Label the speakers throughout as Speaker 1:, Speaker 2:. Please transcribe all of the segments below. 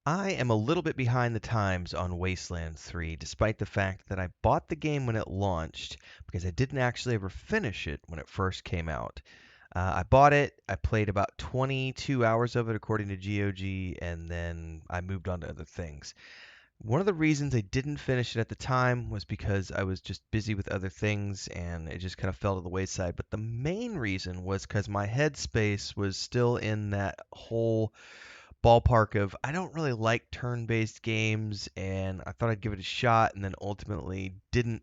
Speaker 1: I am a little bit behind the times on Wasteland 3, despite the fact that I bought the game when it launched because I didn't actually ever finish it when it first came out. I bought it, I played about 22 hours of it according to GOG, and then I moved on to other things. One of the reasons I didn't finish it at the time was because I was just busy with other things and it just kind of fell to the wayside. But the main reason was because my headspace was still in that whole ballpark of I don't really like turn-based games, and I thought I'd give it a shot, and then ultimately didn't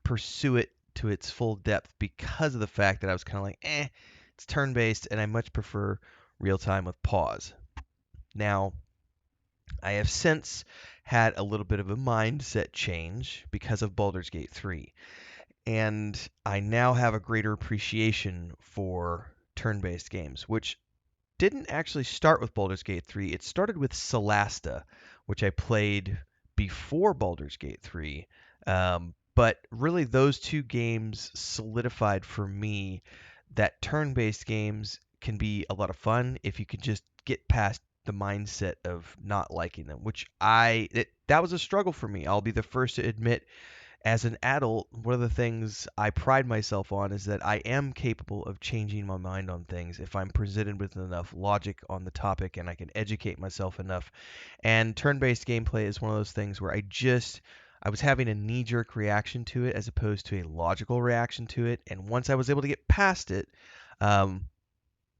Speaker 1: pursue it to its full depth because of the fact that I was kind of like, it's turn-based, and I much prefer real time with pause. Now, I have since had a little bit of a mindset change because of Baldur's Gate 3, and I now have a greater appreciation for turn-based games, which didn't actually start with Baldur's Gate 3. It started with Solasta, which I played before Baldur's Gate 3. But really, those two games solidified for me that turn based games can be a lot of fun if you can just get past the mindset of not liking them, which that was a struggle for me. I'll be the first to admit as an adult, one of the things I pride myself on is that I am capable of changing my mind on things if I'm presented with enough logic on the topic and I can educate myself enough. And turn-based gameplay is one of those things where I was having a knee-jerk reaction to it as opposed to a logical reaction to it. And once I was able to get past it, um,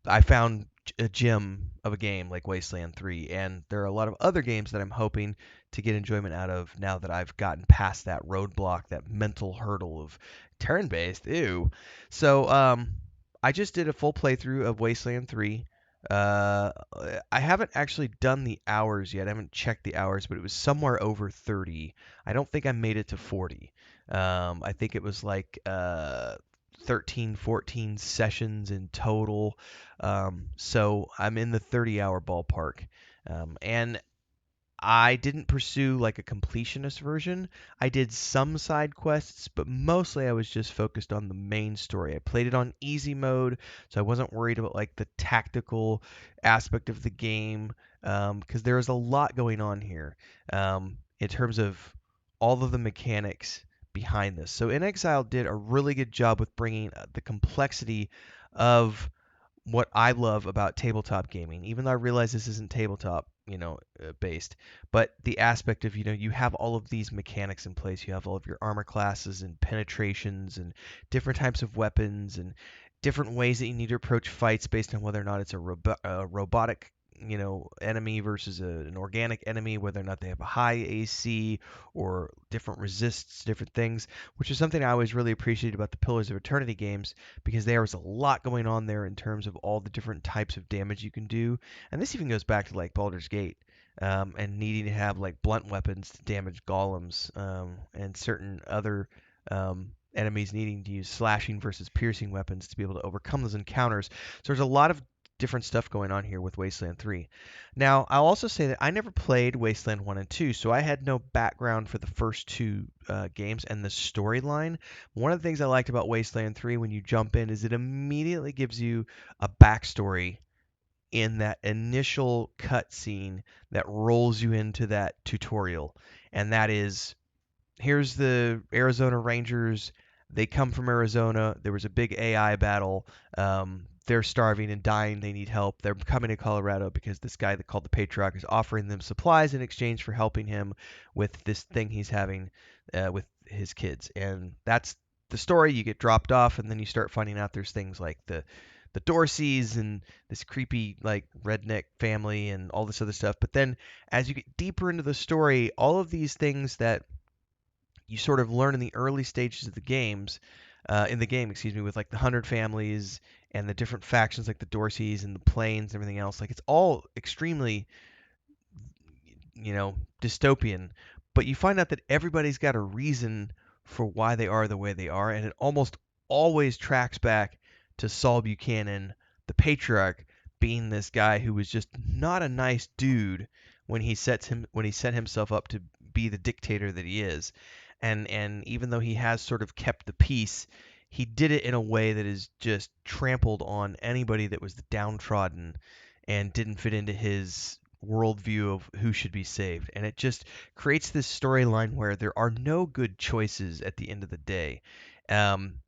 Speaker 1: I found a gem of a game like Wasteland 3, and there are a lot of other games that I'm hoping to get enjoyment out of now that I've gotten past that roadblock, that mental hurdle of turn-based. Ew. So, I just did a full playthrough of Wasteland 3. Uh, I haven't actually done the hours yet. I haven't checked the hours, but it was somewhere over 30. I don't think I made it to 40. I think it was like 13, 14 sessions in total. So I'm in the 30-hour ballpark. And I didn't pursue like a completionist version. I did some side quests, but mostly I was just focused on the main story. I played it on easy mode, so I wasn't worried about like the tactical aspect of the game, because there is a lot going on here in terms of all of the mechanics behind this. So In Exile did a really good job with bringing the complexity of what I love about tabletop gaming, even though I realize this isn't tabletop, based, but the aspect of, you have all of these mechanics in place. You have all of your armor classes and penetrations and different types of weapons and different ways that you need to approach fights based on whether or not it's a robotic enemy versus an organic enemy, whether or not they have a high AC or different resists, different things, which is something I always really appreciated about the Pillars of Eternity games because there was a lot going on there in terms of all the different types of damage you can do. And this even goes back to like Baldur's Gate. And needing to have like blunt weapons to damage golems, and certain other enemies needing to use slashing versus piercing weapons to be able to overcome those encounters. So there's a lot of different stuff going on here with Wasteland 3. Now, I'll also say that I never played Wasteland 1 and 2, so I had no background for the first two games and the storyline. One of the things I liked about Wasteland 3 when you jump in is it immediately gives you a backstory in that initial cutscene that rolls you into that tutorial. And that is, here's the Arizona Rangers. They come from Arizona. There was a big AI battle. They're starving and dying. They need help. They're coming to Colorado because this guy that called the Patriarch is offering them supplies in exchange for helping him with this thing he's having with his kids. And that's the story. You get dropped off, and then you start finding out there's things like the Dorseys and this creepy like redneck family and all this other stuff. But then as you get deeper into the story, all of these things that you sort of learn in the early stages of the games, in the game, excuse me, with like the 100 families and the different factions like the Dorseys and the Plains and everything else. Like it's all extremely, dystopian. But you find out that everybody's got a reason for why they are the way they are, and it almost always tracks back to Saul Buchanan, the patriarch, being this guy who was just not a nice dude when he set himself up to be the dictator that he is. And even though he has sort of kept the peace, he did it in a way that is just trampled on anybody that was downtrodden and didn't fit into his worldview of who should be saved, and it just creates this storyline where there are no good choices at the end of the day.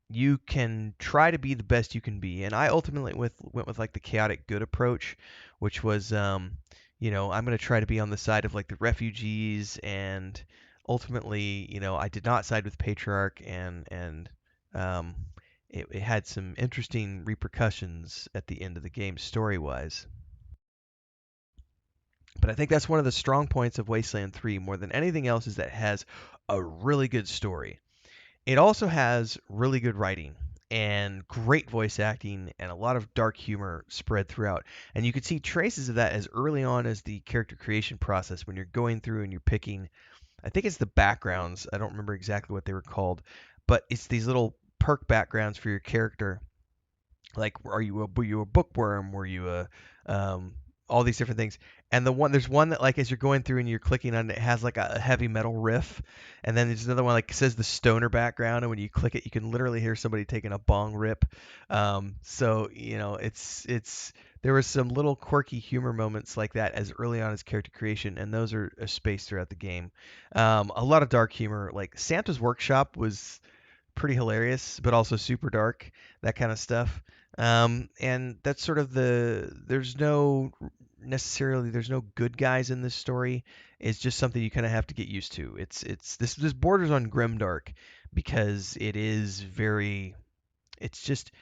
Speaker 1: You can try to be the best you can be, and I ultimately went with like the chaotic good approach, which was, I'm going to try to be on the side of like the refugees, and ultimately, I did not side with Patriarch, and um, it had some interesting repercussions at the end of the game story wise. But I think that's one of the strong points of Wasteland 3 more than anything else is that it has a really good story. It also has really good writing and great voice acting and a lot of dark humor spread throughout. And you can see traces of that as early on as the character creation process when you're going through and you're picking, I think it's the backgrounds. I don't remember exactly what they were called, but it's these little perk backgrounds for your character, like were you a bookworm, were you a um, all these different things. And there's one that, like, as you're going through and you're clicking on it, it has like a heavy metal riff, and then there's another one like says the stoner background, and when you click it you can literally hear somebody taking a bong rip. So it's there was some little quirky humor moments like that as early on as character creation, and those are spaced throughout the game. A lot of dark humor, like Santa's Workshop was pretty hilarious, but also super dark, that kind of stuff. And that's sort of there's no good guys in this story. It's just something you kind of have to get used to. This borders on grimdark because it's just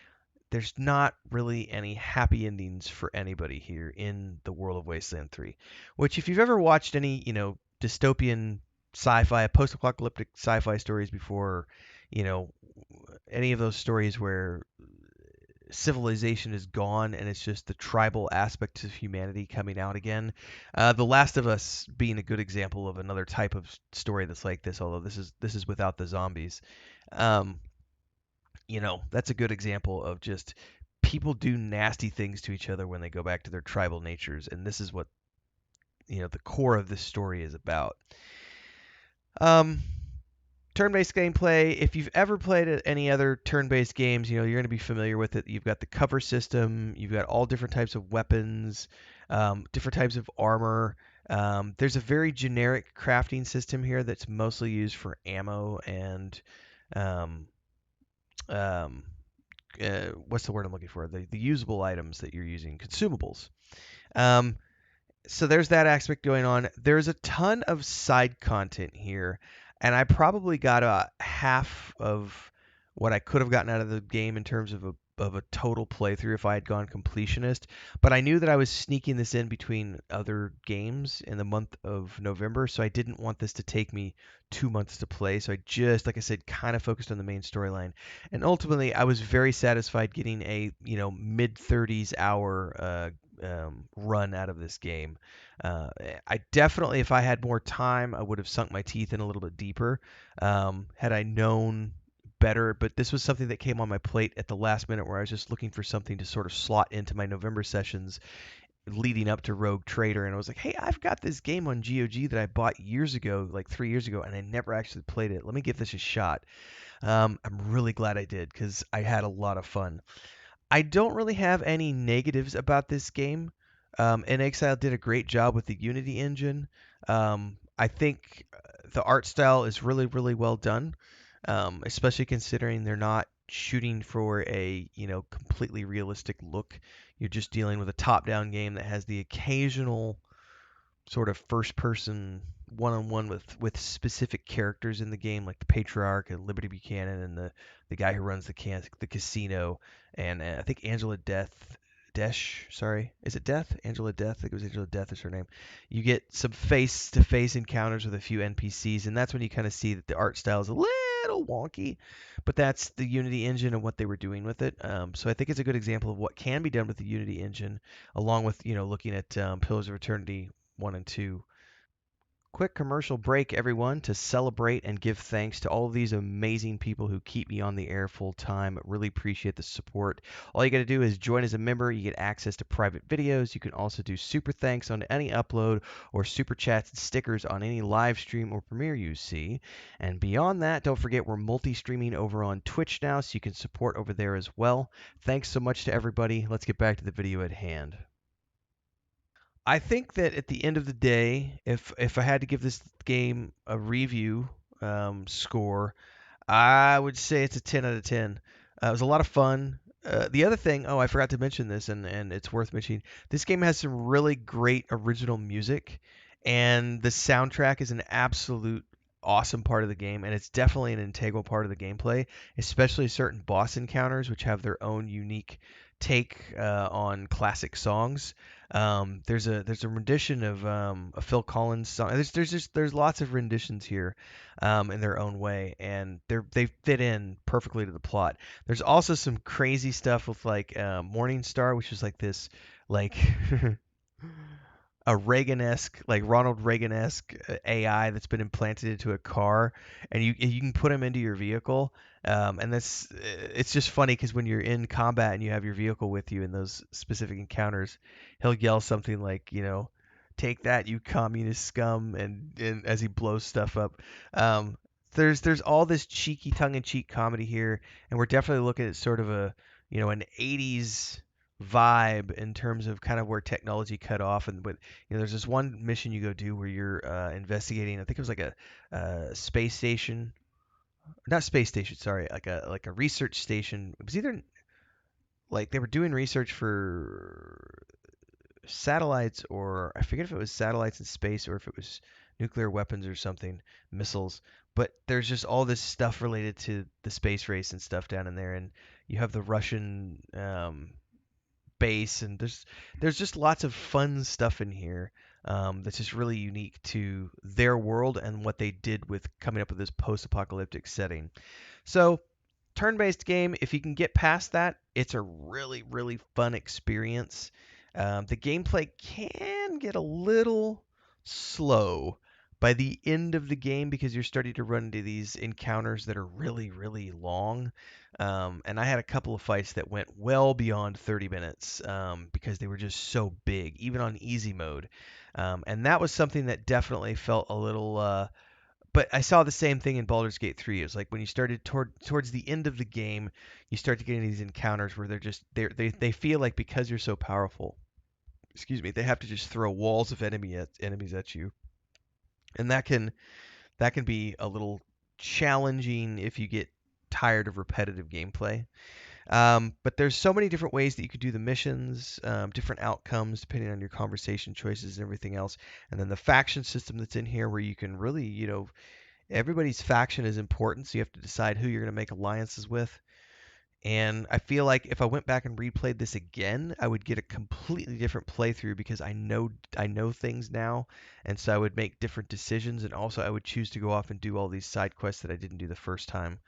Speaker 1: there's not really any happy endings for anybody here in the world of Wasteland 3. Which, if you've ever watched any, dystopian sci-fi, post-apocalyptic sci-fi stories before, you know, any of those stories where civilization is gone and it's just the tribal aspect of humanity coming out again. The Last of Us being a good example of another type of story that's like this, although this is without the zombies. Um, that's a good example of just people do nasty things to each other when they go back to their tribal natures, and this is what the core of this story is about. Um, Turn-based gameplay. If you've ever played any other turn-based games, you're going to be familiar with it. You've got the cover system. You've got all different types of weapons, different types of armor. There's a very generic crafting system here that's mostly used for ammo and um, um, what's the word I'm looking for? The usable items that you're using, consumables. Um, so there's that aspect going on. There's a ton of side content here, and I probably got a half of what I could have gotten out of the game in terms of a total playthrough if I had gone completionist. But I knew that I was sneaking this in between other games in the month of November, so I didn't want this to take me 2 months to play. So I just, like I said, kind of focused on the main storyline. And ultimately, I was very satisfied getting a mid 30s hour run out of this game. I definitely, if I had more time, I would have sunk my teeth in a little bit deeper, had I known better. But this was something that came on my plate at the last minute, where I was just looking for something to sort of slot into my November sessions leading up to Rogue Trader, and I was like, hey, I've got this game on GOG that I bought years ago, like 3 years ago, and I never actually played it. Let me give this a shot. I'm really glad I did because I had a lot of fun. I don't really have any negatives about this game. In Exile did a great job with the Unity engine. I think the art style is really, really well done, especially considering they're not shooting for a completely realistic look. You're just dealing with a top-down game that has the occasional sort of first person one-on-one with specific characters in the game, like the Patriarch and Liberty Buchanan and the guy who runs the casino, and I think Angela Desh, sorry, is it Death? Angela Death, I think it was Angela Death is her name. You get some face-to-face encounters with a few NPCs, and that's when you kind of see that the art style is a little wonky, but that's the Unity engine and what they were doing with it. So I think it's a good example of what can be done with the Unity engine, along with looking at Pillars of Eternity 1 and 2. Quick commercial break, everyone, to celebrate and give thanks to all of these amazing people who keep me on the air full time. Really appreciate the support. All you got to do is join as a member. You get access to private videos. You can also do super thanks on any upload or super chats and stickers on any live stream or premiere you see. And beyond that, don't forget we're multi-streaming over on Twitch now, so you can support over there as well. Thanks so much to everybody. Let's get back to the video at hand. I think that at the end of the day, if I had to give this game a review score, I would say it's a 10 out of 10. It was a lot of fun. The other thing, oh, I forgot to mention this, and it's worth mentioning. This game has some really great original music, and the soundtrack is an absolute awesome part of the game, and it's definitely an integral part of the gameplay, especially certain boss encounters, which have their own unique take on classic songs. There's a rendition of a Phil Collins song. There's lots of renditions here in their own way, and they fit in perfectly to the plot. There's also some crazy stuff with like Morning Star, which is like this like a Reagan-esque, like Ronald Reagan-esque AI that's been implanted into a car, and you can put him into your vehicle. And this it's just funny because when you're in combat and you have your vehicle with you in those specific encounters, he'll yell something like, "Take that, you communist scum!" and as he blows stuff up. Um, there's all this cheeky tongue-in-cheek comedy here, and we're definitely looking at sort of a an 80s vibe in terms of kind of where technology cut off. And with there's this one mission you go do where you're investigating. I think it was like a space station, not space station, sorry, like a research station. It was either like they were doing research for satellites, or I forget if it was satellites in space or if it was nuclear weapons or something, missiles. But there's just all this stuff related to the space race and stuff down in there, and you have the Russian base, and there's just lots of fun stuff in here that's just really unique to their world and what they did with coming up with this post-apocalyptic setting. So, turn-based game, if you can get past that, it's a really, really fun experience. The gameplay can get a little slow by the end of the game because you're starting to run into these encounters that are really, really long. And I had a couple of fights that went well beyond 30 minutes because they were just so big, even on easy mode. And that was something that definitely felt a little but I saw the same thing in Baldur's Gate 3. It was like when you started towards the end of the game, you start to get into these encounters where they feel like because you're so powerful, excuse me, they have to just throw walls of enemies at you, and that can be a little challenging if you get tired of repetitive gameplay. But there's so many different ways that you could do the missions, different outcomes depending on your conversation choices and everything else. And then the faction system that's in here where you can really, everybody's faction is important, so you have to decide who you're going to make alliances with. And I feel like if I went back and replayed this again, I would get a completely different playthrough because I know things now, and so I would make different decisions, and also I would choose to go off and do all these side quests that I didn't do the first time.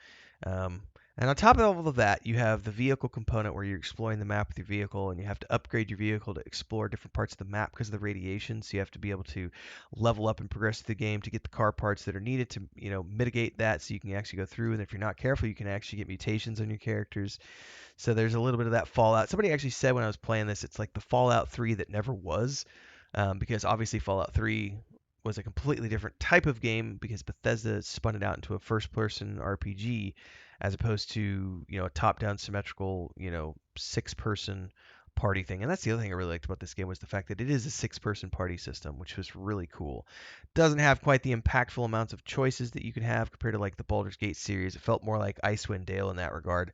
Speaker 1: Um, and on top of all of that, you have the vehicle component where you're exploring the map with your vehicle, and you have to upgrade your vehicle to explore different parts of the map because of the radiation. So you have to be able to level up and progress through the game to get the car parts that are needed to, mitigate that, so you can actually go through. And if you're not careful, you can actually get mutations on your characters. So there's a little bit of that Fallout. Somebody actually said when I was playing this, it's like the Fallout 3 that never was, because obviously Fallout 3 was a completely different type of game because Bethesda spun it out into a first-person RPG as opposed to a top-down symmetrical six-person party thing. And that's the other thing I really liked about this game was the fact that it is a six-person party system, which was really cool. Doesn't have quite the impactful amounts of choices that you can have compared to like the Baldur's Gate series. It felt more like Icewind Dale in that regard.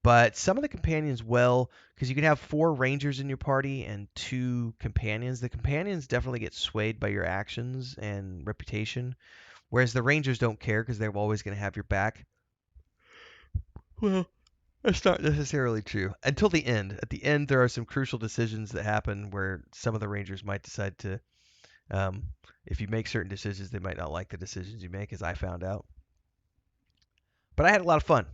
Speaker 1: But some of the companions, well, because you can have four rangers in your party and two companions. The companions definitely get swayed by your actions and reputation, whereas the rangers don't care because they're always going to have your back. Well, that's not necessarily true. Until the end. At the end, there are some crucial decisions that happen where some of the rangers might decide to, um, if you make certain decisions, they might not like the decisions you make, as I found out. But I had a lot of fun.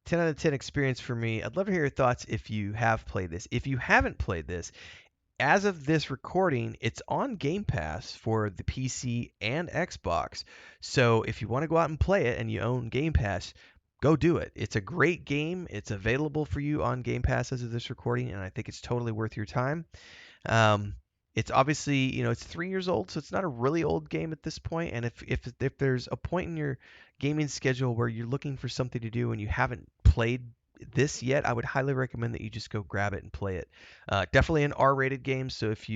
Speaker 1: 10 out of 10 experience for me. I'd love to hear your thoughts if you have played this. If you haven't played this, as of this recording, it's on Game Pass for the PC and Xbox. So if you want to go out and play it and you own Game Pass, go do it. It's a great game. It's available for you on Game Pass as of this recording, and I think it's totally worth your time. Um, it's obviously, it's 3 years old, so it's not a really old game at this point. And if there's a point in your gaming schedule where you're looking for something to do and you haven't played this yet, I would highly recommend that you just go grab it and play it. Definitely an R-rated game, so if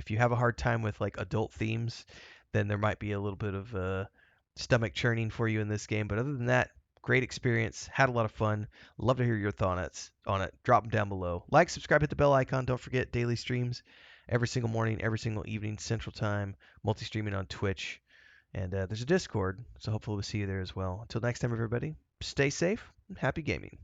Speaker 1: if you have a hard time with like adult themes, then there might be a little bit of stomach churning for you in this game. But other than that, great experience. Had a lot of fun. Love to hear your thoughts on it. Drop them down below. Like, subscribe, hit the bell icon. Don't forget daily streams every single morning, every single evening, Central Time. Multi-streaming on Twitch. And there's a Discord, so hopefully we'll see you there as well. Until next time, everybody, stay safe and happy gaming.